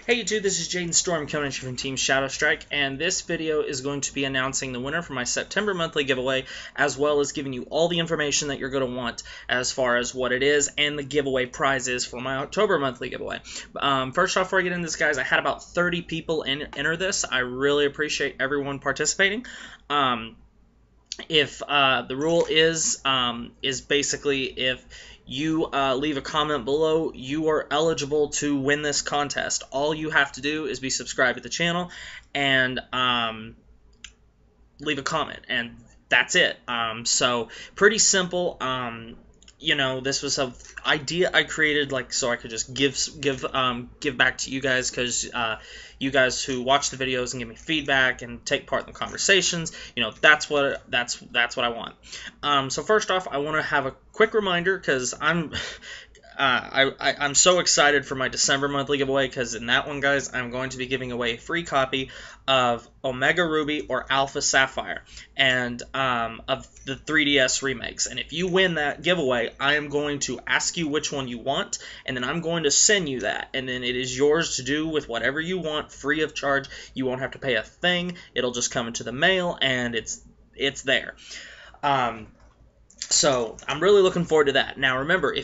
Hey YouTube, this is Jaden Storm coming at you from Team Shadow Strike, and this video is going to be announcing the winner for my September monthly giveaway, as well as giving you all the information that you're going to want as far as what it is and the giveaway prizes for my October monthly giveaway. First off, before I get into this, guys, I had about 30 people enter this. I really appreciate everyone participating. If the rule is basically if you leave a comment below, you are eligible to win this contest. All you have to do is be subscribed to the channel and leave a comment, and that's it. So pretty simple. You know, this was an idea I created, like, so I could just give back to you guys, because you guys who watch the videos and give me feedback and take part in the conversations, you know, that's what I want. So first off, I want to have a quick reminder, because I'm so excited for my December monthly giveaway, because in that one, guys, I'm going to be giving away a free copy of Omega Ruby or Alpha Sapphire, and of the 3DS remakes. And if you win that giveaway, I am going to ask you which one you want, and then I'm going to send you that, and then it is yours to do with whatever you want, free of charge. You won't have to pay a thing. It'll just come into the mail, and it's there. So I'm really looking forward to that. Now remember,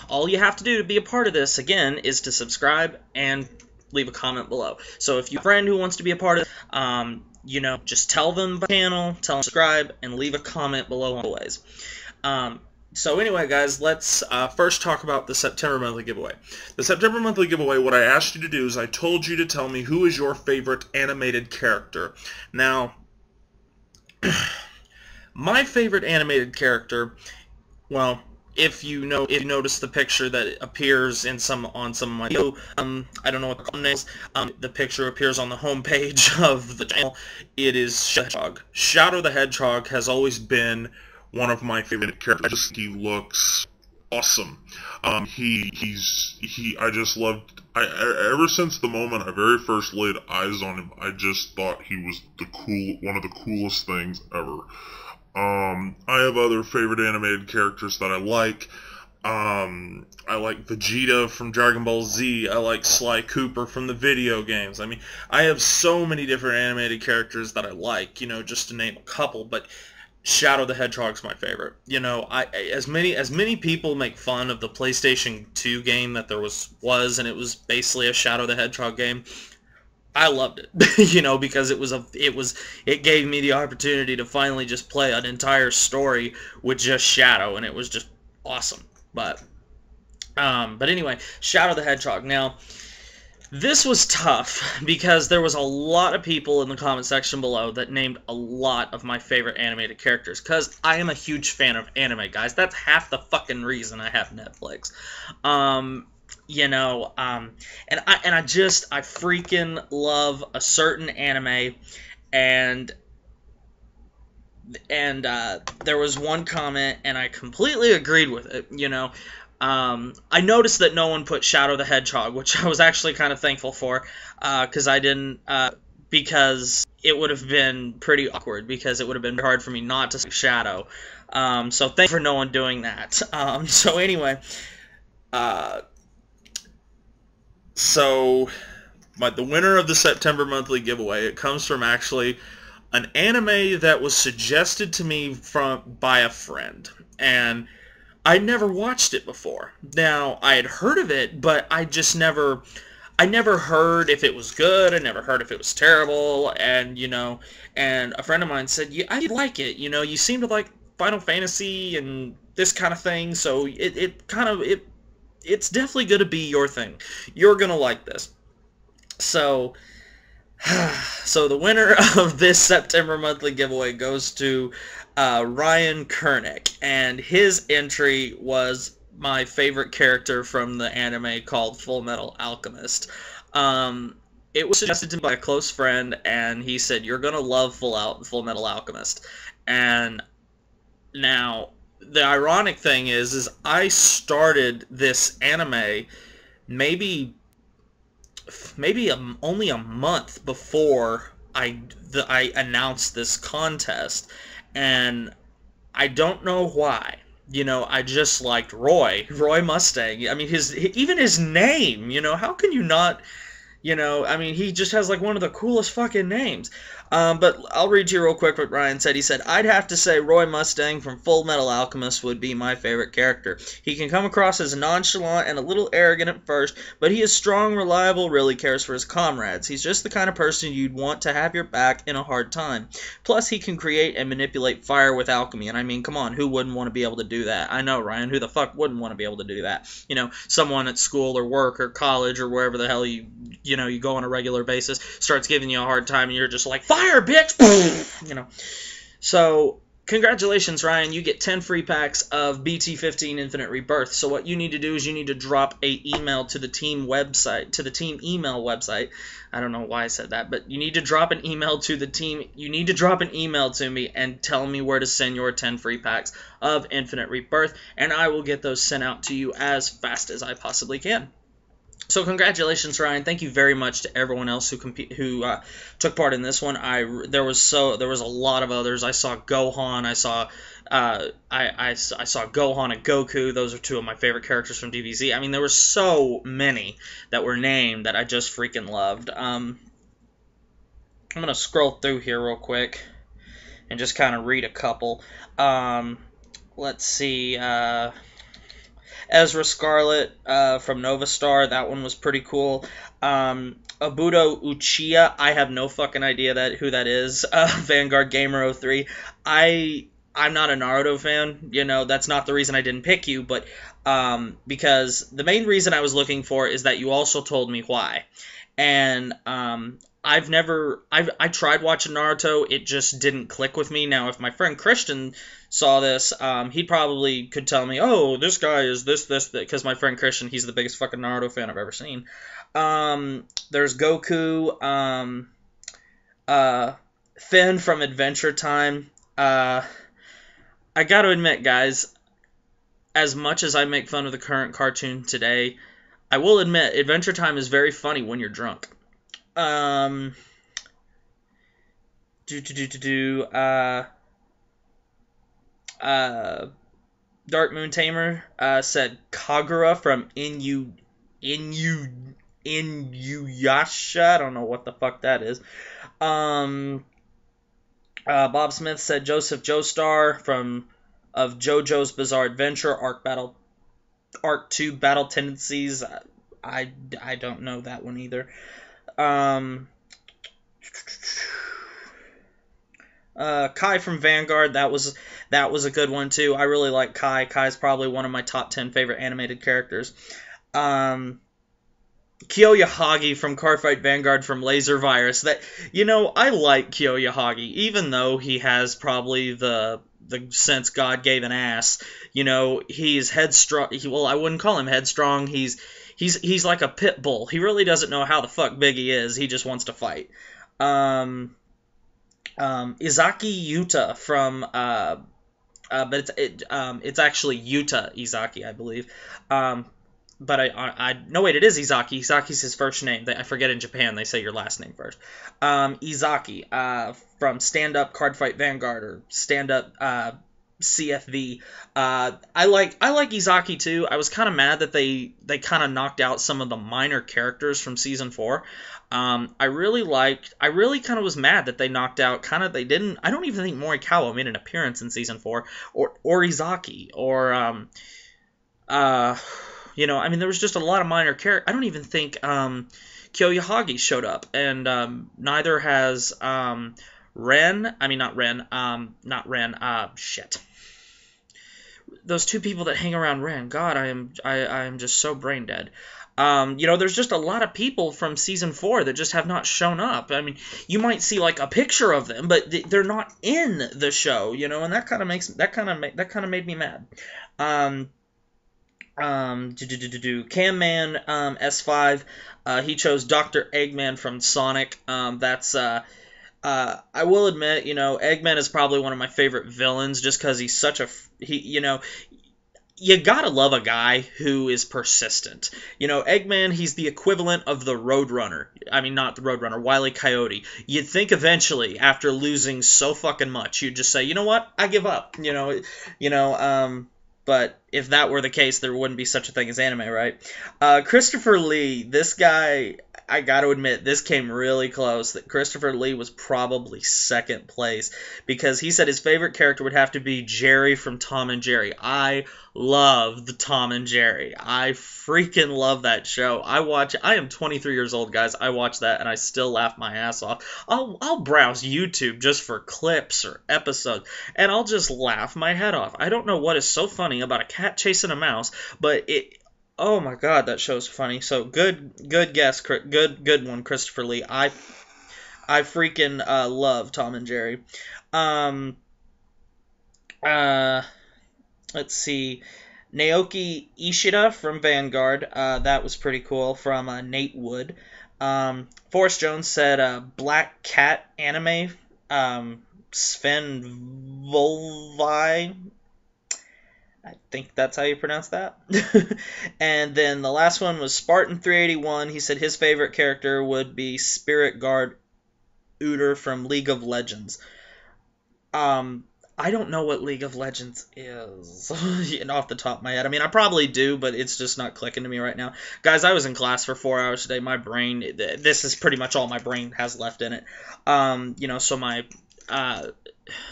all you have to do to be a part of this, again, is to subscribe and leave a comment below. So if you have a friend who wants to be a part of it, you know, just tell them about the channel, tell them to subscribe, and leave a comment below always. So anyway, guys, let's first talk about the September monthly giveaway. The September monthly giveaway, what I asked you to do is I told you to tell me who is your favorite animated character. Now, my favorite animated character, well, if you notice the picture that appears on some of my video, I don't know what the name is, the picture appears on the home page of the channel. It is Shadow the Hedgehog. Shadow the Hedgehog has always been one of my favorite characters. He looks awesome. I just loved, ever since the moment I very first laid eyes on him, I just thought he was one of the coolest things ever. I have other favorite animated characters that I like. I like Vegeta from Dragon Ball Z. I like Sly Cooper from the video games. I mean, I have so many different animated characters that I like, you know, just to name a couple, but Shadow the Hedgehog's my favorite. You know, as many people make fun of the PlayStation 2 game that there was, and it was basically a Shadow the Hedgehog game, I loved it, you know, because it gave me the opportunity to finally just play an entire story with just Shadow, and it was just awesome. But anyway, Shadow the Hedgehog. Now, this was tough because there was a lot of people in the comment section below that named a lot of my favorite animated characters, because I am a huge fan of anime, guys. That's half the fucking reason I have Netflix. You know, and I freaking love a certain anime, and there was one comment, and I completely agreed with it, you know. I noticed that no one put Shadow the Hedgehog, which I was actually kind of thankful for, because I didn't, because it would have been pretty awkward, because it would have been hard for me not to say Shadow. So thank you for no one doing that. So anyway, so, the winner of the September monthly giveaway, it comes from actually an anime that was suggested to me by a friend, and I never watched it before. Now, I had heard of it, but I never heard if it was good, I never heard if it was terrible, and, you know, and a friend of mine said, yeah, I like it, you know, you seem to like Final Fantasy and this kind of thing, so it's definitely going to be your thing. You're going to like this. So the winner of this September monthly giveaway goes to Ryan Kernick, and his entry was my favorite character from the anime called Full Metal Alchemist. It was suggested to me by a close friend, and he said, you're going to love Full Metal Alchemist. And now, the ironic thing is I started this anime maybe only a month before I announced this contest, and I don't know why. You know, I just liked Roy Mustang. I mean, even his name. You know, how can you not You know, I mean, he just has like one of the coolest fucking names. But I'll read to you real quick what Ryan said. He said, I'd have to say Roy Mustang from Full Metal Alchemist would be my favorite character. He can come across as nonchalant and a little arrogant at first, but he is strong, reliable, really cares for his comrades. He's just the kind of person you'd want to have your back in a hard time. Plus, he can create and manipulate fire with alchemy, and I mean, come on, who wouldn't want to be able to do that? I know, Ryan, who the fuck wouldn't want to be able to do that? You know, someone at school or work or college or wherever the hell you go on a regular basis, starts giving you a hard time, and you're just like, fire, bitch! You know. So, congratulations, Ryan. You get 10 free packs of BT15 Infinite Rebirth. So what you need to do is you need to drop a email to the team website, to the team email website. I don't know why I said that, but you need to drop an email to the team. You need to drop an email to me and tell me where to send your 10 free packs of Infinite Rebirth, and I will get those sent out to you as fast as I possibly can. So congratulations, Ryan. Thank you very much to everyone else who took part in this one. There was a lot of others. I saw Gohan. I saw Gohan and Goku. Those are two of my favorite characters from DBZ. I mean, there were so many that were named that I just freaking loved. I'm gonna scroll through here real quick and just kind of read a couple. Let's see. Ezra Scarlet from Nova Star, that one was pretty cool. Abudo Uchiha, I have no fucking idea who that is. Vanguard Gamer 03. I'm not a Naruto fan, you know, that's not the reason I didn't pick you, but because the main reason I was looking for is that you also told me why. And I tried watching Naruto, it just didn't click with me. Now, if my friend Christian saw this, he probably could tell me, oh, this guy is this, because my friend Christian, he's the biggest fucking Naruto fan I've ever seen. There's Goku, Finn from Adventure Time. I gotta admit, guys, as much as I make fun of the current cartoon today, I will admit, Adventure Time is very funny when you're drunk. Dark Moon Tamer said Kagura from Inuyasha. I don't know what the fuck that is. Bob Smith said Joseph Joestar of JoJo's Bizarre Adventure, Arc 2 Battle Tendencies. I don't know that one either. Kai from Vanguard, that was a good one too. I really like Kai. Kai's probably one of my top 10 favorite animated characters. Kyoyahagi from Cardfight Vanguard from Laser Virus. That, you know, I like Kyoyahagi, even though he has probably the sense God gave an ass. You know, he's headstrong. Well, I wouldn't call him headstrong. He's like a pit bull. He really doesn't know how the fuck big he is. He just wants to fight. Izaki Yuta from but it's actually Yuta Izaki, I believe. But no, wait, it is Izaki. Izaki's his first name. I forget in Japan they say your last name first. Izaki from Stand Up Cardfight Vanguard or Stand Up CFV. I like Izaki too. I was kind of mad that they kind of knocked out some of the minor characters from season 4. I really kind of was mad that they knocked out I don't even think Morikawa made an appearance in season 4 or Izaki or you know, I mean, there was just a lot of minor characters. I don't even think Kyoyahagi showed up, and neither has Ren. I mean, not Ren. Shit. Those two people that hang around Ren. God, I am just so brain dead. You know, there's just a lot of people from season 4 that just have not shown up. I mean, you might see like a picture of them, but they're not in the show. You know, and that kind of made me mad. Cam Man S5, he chose Dr. Eggman from Sonic. I will admit, you know, Eggman is probably one of my favorite villains just because he's such you know, you gotta love a guy who is persistent. You know, Eggman, he's the equivalent of the Roadrunner. I mean, not the Roadrunner, Wile E. Coyote. You'd think eventually, after losing so fucking much, you'd just say, you know what, I give up. But if that were the case, there wouldn't be such a thing as anime, right? Christopher Lee, this guy, I got to admit, this came really close. That Christopher Lee was probably second place because he said his favorite character would have to be Jerry from Tom and Jerry. I love the Tom and Jerry. I freaking love that show. I am 23 years old, guys. I watch that and I still laugh my ass off. I'll browse YouTube just for clips or episodes and I'll just laugh my head off. I don't know what is so funny about a cat chasing a mouse, but oh my god, that show's funny. So good guess, good one, Christopher Lee. I freaking love Tom and Jerry. Let's see, Naoki Ishida from Vanguard. That was pretty cool, from Nate Wood. Forrest Jones said Black Cat anime. Sven Volvi. I think that's how you pronounce that. And then the last one was Spartan381. He said his favorite character would be Spirit Guard Uter from League of Legends. I don't know what League of Legends is off the top of my head. I mean, I probably do, but it's just not clicking to me right now. Guys, I was in class for 4 hours today. My brain, this is pretty much all my brain has left in it. So my...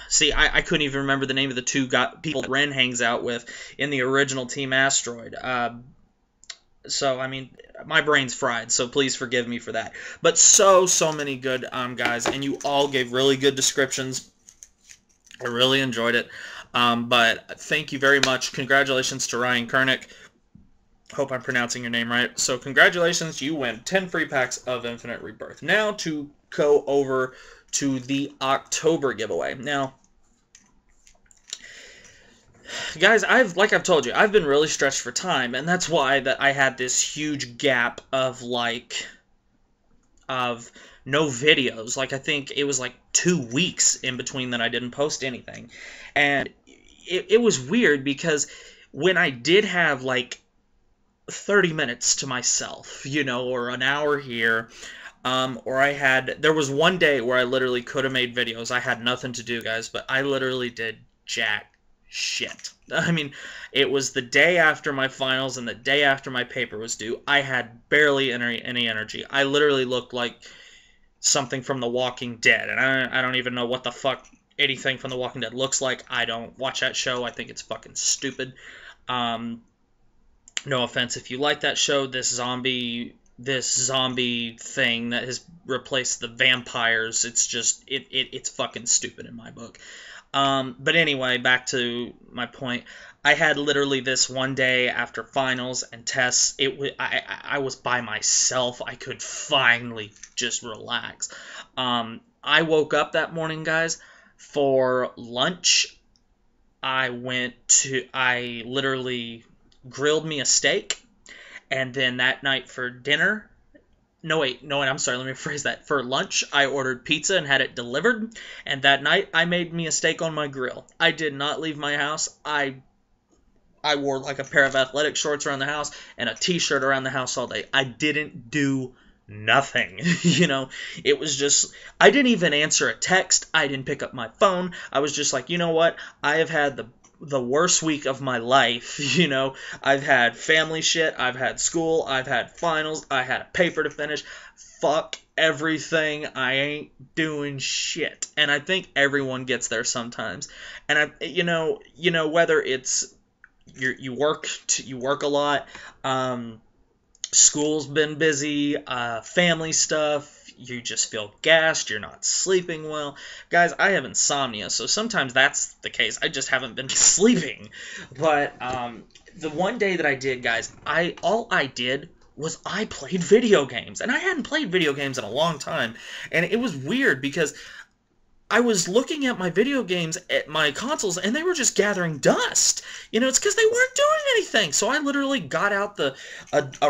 see, I couldn't even remember the name of the two people that Ren hangs out with in the original Team Asteroid. So, I mean, my brain's fried, so please forgive me for that. But so many good guys, and you all gave really good descriptions. I really enjoyed it. But thank you very much. Congratulations to Ryan Kernick. Hope I'm pronouncing your name right. So congratulations, you win 10 free packs of Infinite Rebirth. Now to go over to the October giveaway. Now, guys, like I've told you, I've been really stretched for time, and that's why that I had this huge gap of no videos. Like, I think it was like 2 weeks in between that I didn't post anything. And it was weird because when I did have like 30 minutes to myself, or an hour here, or there was one day where I literally could have made videos. I had nothing to do, guys, but I literally did jack shit. I mean, it was the day after my finals and the day after my paper was due. I had barely any energy. I literally looked like something from The Walking Dead, and I don't even know what the fuck anything from The Walking Dead looks like. I don't watch that show. I think it's fucking stupid. No offense if you like that show. This zombie thing that has replaced the vampires, it's just it's fucking stupid in my book. But anyway, back to my point. I had literally this one day after finals and tests. I was by myself. I could finally just relax. I woke up that morning, guys. For lunch, I literally grilled me a steak, and then that night for dinner. No, I'm sorry, let me rephrase that. For lunch, I ordered pizza and had it delivered, and that night, I made me a steak on my grill. I did not leave my house. I wore like a pair of athletic shorts around the house and a t-shirt around the house all day. I didn't do nothing, It was just, I didn't even answer a text. I didn't pick up my phone. I was just like, you know what? I have had the worst week of my life, I've had family shit, I've had school, I've had finals, I had a paper to finish. Fuck everything. I ain't doing shit. And I think everyone gets there sometimes. And whether it's you work a lot, school's been busy, family stuff, you just feel gassed, you're not sleeping well. Guys, I have insomnia, so sometimes that's the case. I just haven't been sleeping. But the one day that I did, guys, all I did was I played video games. And I hadn't played video games in a long time. And it was weird because I was looking at my video games at my consoles, and they were just gathering dust. It's because they weren't doing anything. So I literally got out a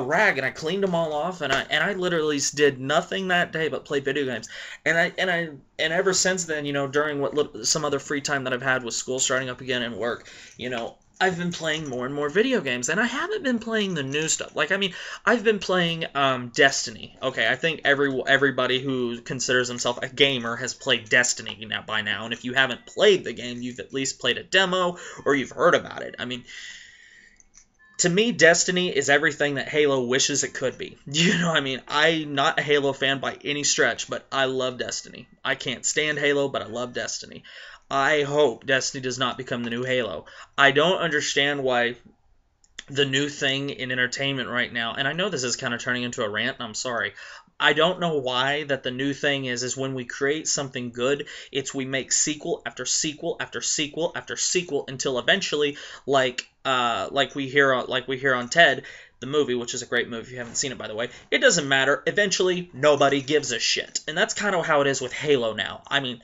rag and I cleaned them all off, and I literally did nothing that day but play video games. And ever since then, during some other free time that I've had with school starting up again and work, I've been playing more and more video games, and I haven't been playing the new stuff. I've been playing Destiny. Okay, I think everybody who considers himself a gamer has played Destiny by now, and if you haven't played the game, you've at least played a demo, or you've heard about it. I mean, to me, Destiny is everything that Halo wishes it could be. You know, I mean, I'm not a Halo fan by any stretch, but I love Destiny. I can't stand Halo, but I love Destiny. I hope Destiny does not become the new Halo. I don't understand why the new thing in entertainment right now, and I know this is kind of turning into a rant, and I'm sorry. I don't know why that the new thing is when we create something good, it's we make sequel after sequel after sequel after sequel until eventually, like we hear on Ted, the movie, which is a great movie if you haven't seen it, by the way. It doesn't matter. Eventually, nobody gives a shit, and that's kind of how it is with Halo now. I mean,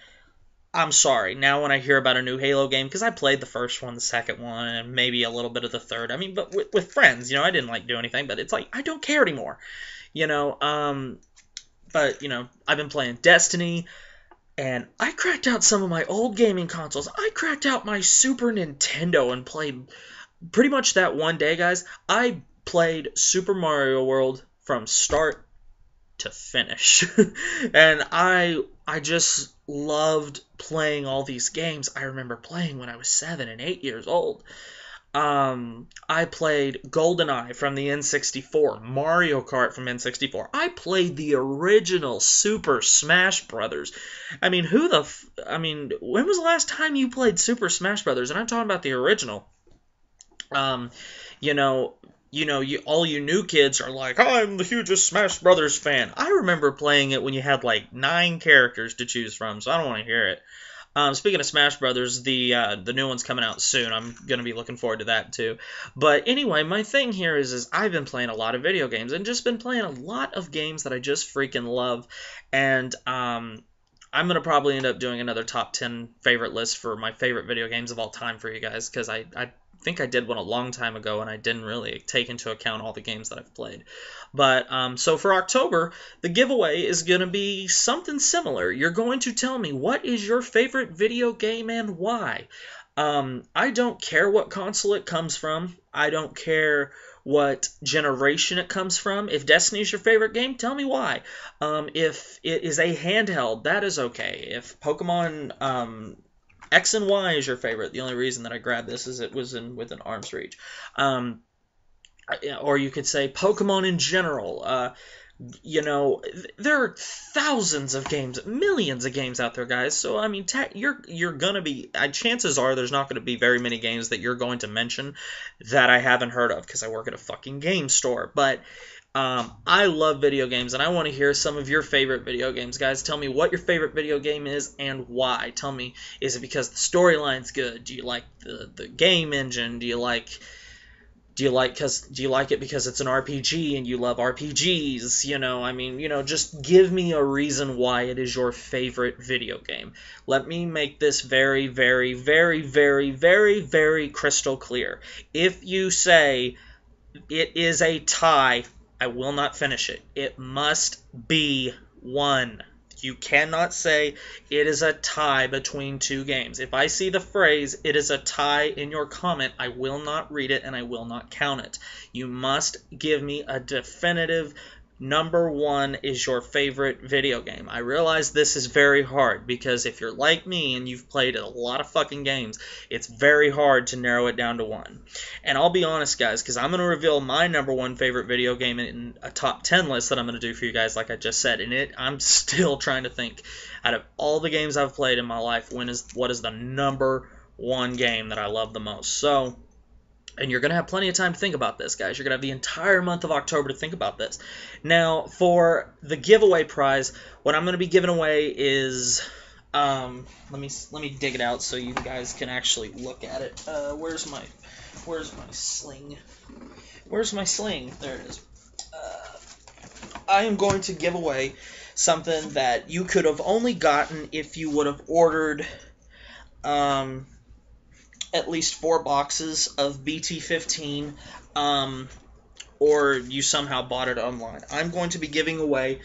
I'm sorry. Now when I hear about a new Halo game, because I played the first one, the second one, and maybe a little bit of the third. I mean, but with friends, you know, I didn't like do anything, but it's like I don't care anymore. You know, but, you know, I've been playing Destiny, and I cracked out some of my old gaming consoles. I cracked out my Super Nintendo and played pretty much that one day, guys. I played Super Mario World from start to finish. And I just loved playing all these games I remember playing when I was 7 and 8 years old. I played GoldenEye from the N64, Mario Kart from N64. I played the original Super Smash Brothers. I mean, when was the last time you played Super Smash Brothers? And I'm talking about the original. You know, all you new kids are like, I'm the hugest Smash Brothers fan. I remember playing it when you had like 9 characters to choose from, so I don't want to hear it. Speaking of Smash Brothers, the new one's coming out soon. I'm gonna be looking forward to that too. But anyway, my thing here is I've been playing a lot of video games and just been playing a lot of games that I just freaking love. And I'm gonna probably end up doing another top 10 favorite list for my favorite video games of all time for you guys, because I think I did one a long time ago and I didn't really take into account all the games that I've played. But so for October, the giveaway is going to be something similar. You're going to tell me what is your favorite video game and why. I don't care what console it comes from. I don't care what generation it comes from. If Destiny is your favorite game, tell me why. If it is a handheld, that is okay. If Pokemon X and Y is your favorite, the only reason that I grabbed this is it was within arm's reach. Or you could say Pokemon in general. You know, there are thousands of games, millions of games out there, guys. So I mean, you're gonna be. Chances are there's not gonna be very many games that you're going to mention that I haven't heard of because I work at a fucking game store. But I love video games, and I want to hear some of your favorite video games, guys. Tell me what your favorite video game is and why. Tell me, is it because the storyline's good? Do you like the game engine? Do you like it because it's an RPG and you love RPGs? You know, I mean, you know, just give me a reason why it is your favorite video game. Let me make this very, very, very, very, very, very crystal clear. If you say it is a tie, I will not finish it. It must be one. You cannot say it is a tie between 2 games. If I see the phrase, it is a tie in your comment, I will not read it and I will not count it. You must give me a definitive number 1 is your favorite video game. I realize this is very hard because if you're like me and you've played a lot of fucking games, it's very hard to narrow it down to 1. And I'll be honest, guys, because I'm going to reveal my number 1 favorite video game in a top 10 list that I'm going to do for you guys, like I just said. And I'm still trying to think, out of all the games I've played in my life, what is the number 1 game that I love the most? So, and you're going to have plenty of time to think about this, guys. You're going to have the entire month of October to think about this. Now, for the giveaway prize, what I'm going to be giving away is, let me dig it out so you guys can actually look at it. Where's my sling? Where's my sling? There it is. I am going to give away something that you could have only gotten if you would have ordered, at least 4 boxes of BT15, or you somehow bought it online. I'm going to be giving away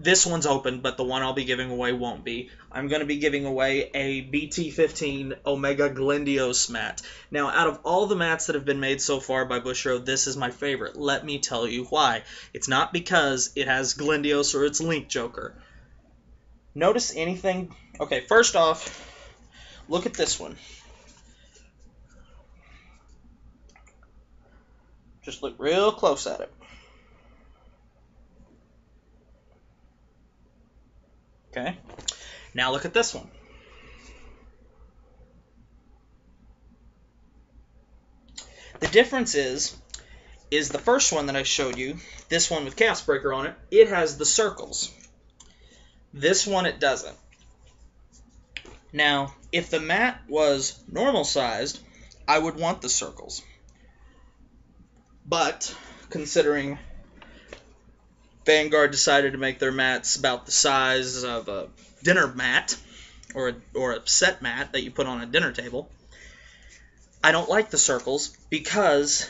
this one's open, but the one I'll be giving away won't be. I'm going to be giving away a BT15 Omega Glendios mat. Now, out of all the mats that have been made so far by Bushiroad, this is my favorite. Let me tell you why. It's not because it has Glendios or it's Link Joker. Notice anything? Okay, first off, look at this one. Just look real close at it. Okay. Now look at this one. The difference is the first one that I showed you, this one with Chaos Breaker on it, it has the circles. This one, it doesn't. Now, if the mat was normal sized, I would want the circles. But, considering Vanguard decided to make their mats about the size of a dinner mat, or a set mat that you put on a dinner table, I don't like the circles because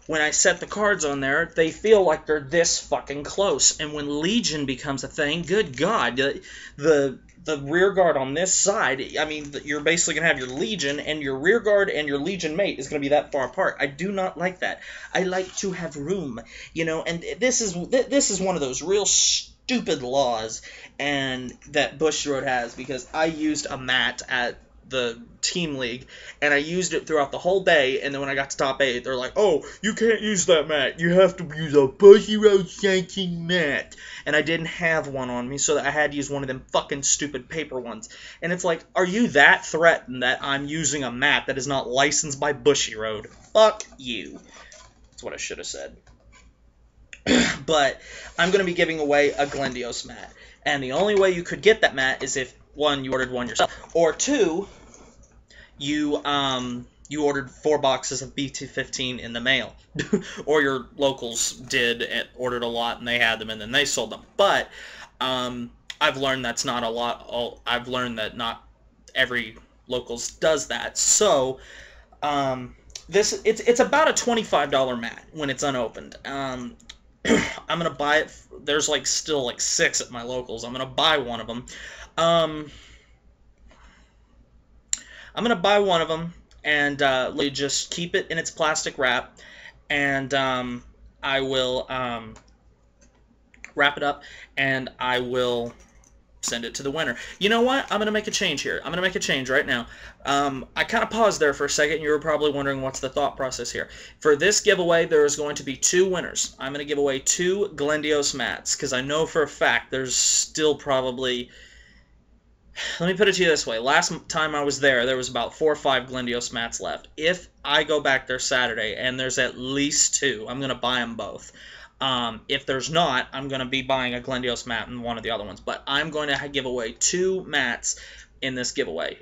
when I set the cards on there, they feel like they're this fucking close. And when Legion becomes a thing, good God, the rear guard on this side, I mean, you're basically going to have your Legion, and your rear guard and your Legion mate is going to be that far apart. I do not like that. I like to have room, you know, and this is one of those real stupid laws and that Bushiroad has, because I used a mat at the team league, and I used it throughout the whole day, and then when I got to top 8, they're like, oh, you can't use that mat, you have to use a Bushiroad sanctioned mat, and I didn't have one on me, so I had to use one of them fucking stupid paper ones, and it's like, are you that threatened that I'm using a mat that is not licensed by Bushiroad? Fuck you. That's what I should have said. But I'm going to be giving away a Glendios mat, and the only way you could get that mat is if, 1, you ordered one yourself, or 2, you ordered 4 boxes of BT-15 in the mail, or your locals did and ordered a lot and they had them and then they sold them. But I've learned that's not a lot. I've learned that not every locals does that. So it's about a $25 mat when it's unopened. I'm gonna buy it. There's still 6 at my locals. I'm gonna buy one of them. I'm going to buy one of them and just keep it in its plastic wrap, and I will wrap it up, and I will send it to the winner. You know what? I'm going to make a change here. I'm going to make a change right now. I kind of paused there for a second. You were probably wondering what's the thought process here. For this giveaway, there is going to be 2 winners. I'm going to give away 2 Glendios mats, because I know for a fact there's still probably... Let me put it to you this way. Last time I was there was about 4 or 5 Glendios mats left. If I go back there Saturday and there's at least 2, I'm going to buy them both. If there's not, I'm going to be buying a Glendios mat and one of the other ones. But I'm going to give away 2 mats in this giveaway,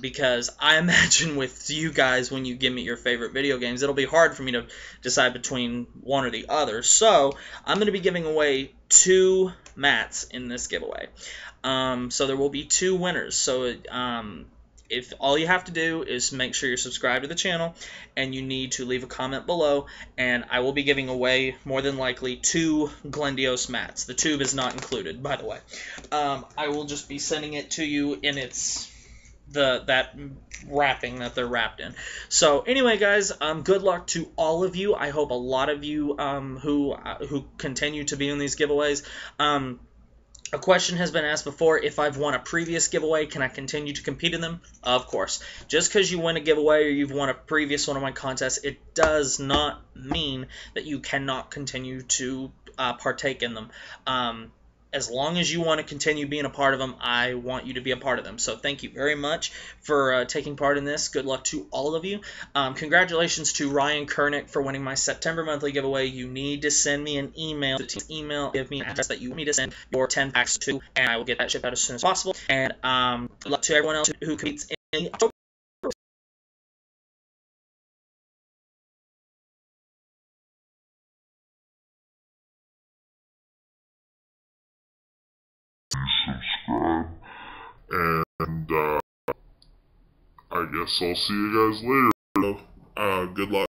because I imagine with you guys, when you give me your favorite video games, it'll be hard for me to decide between one or the other. So I'm going to be giving away 2 mats in this giveaway. So there will be 2 winners. So if all you have to do is make sure you're subscribed to the channel, and you need to leave a comment below, and I will be giving away, more than likely, 2 Glendios mats. The tube is not included, by the way. I will just be sending it to you in that wrapping that they're wrapped in. So anyway, guys, good luck to all of you. I hope a lot of you who continue to be in these giveaways. A question has been asked before: if I've won a previous giveaway, can I continue to compete in them? Of course. Just because you win a giveaway or you've won a previous one of my contests, it does not mean that you cannot continue to partake in them. As long as you want to continue being a part of them, I want you to be a part of them. So thank you very much for taking part in this. Good luck to all of you. Congratulations to Ryan Kernick for winning my September monthly giveaway. You need to send me an email. Give me an address that you want me to send your 10 packs to, and I will get that shipped out as soon as possible. And good luck to everyone else who competes in October. Subscribe, and I guess I'll see you guys later. Good luck.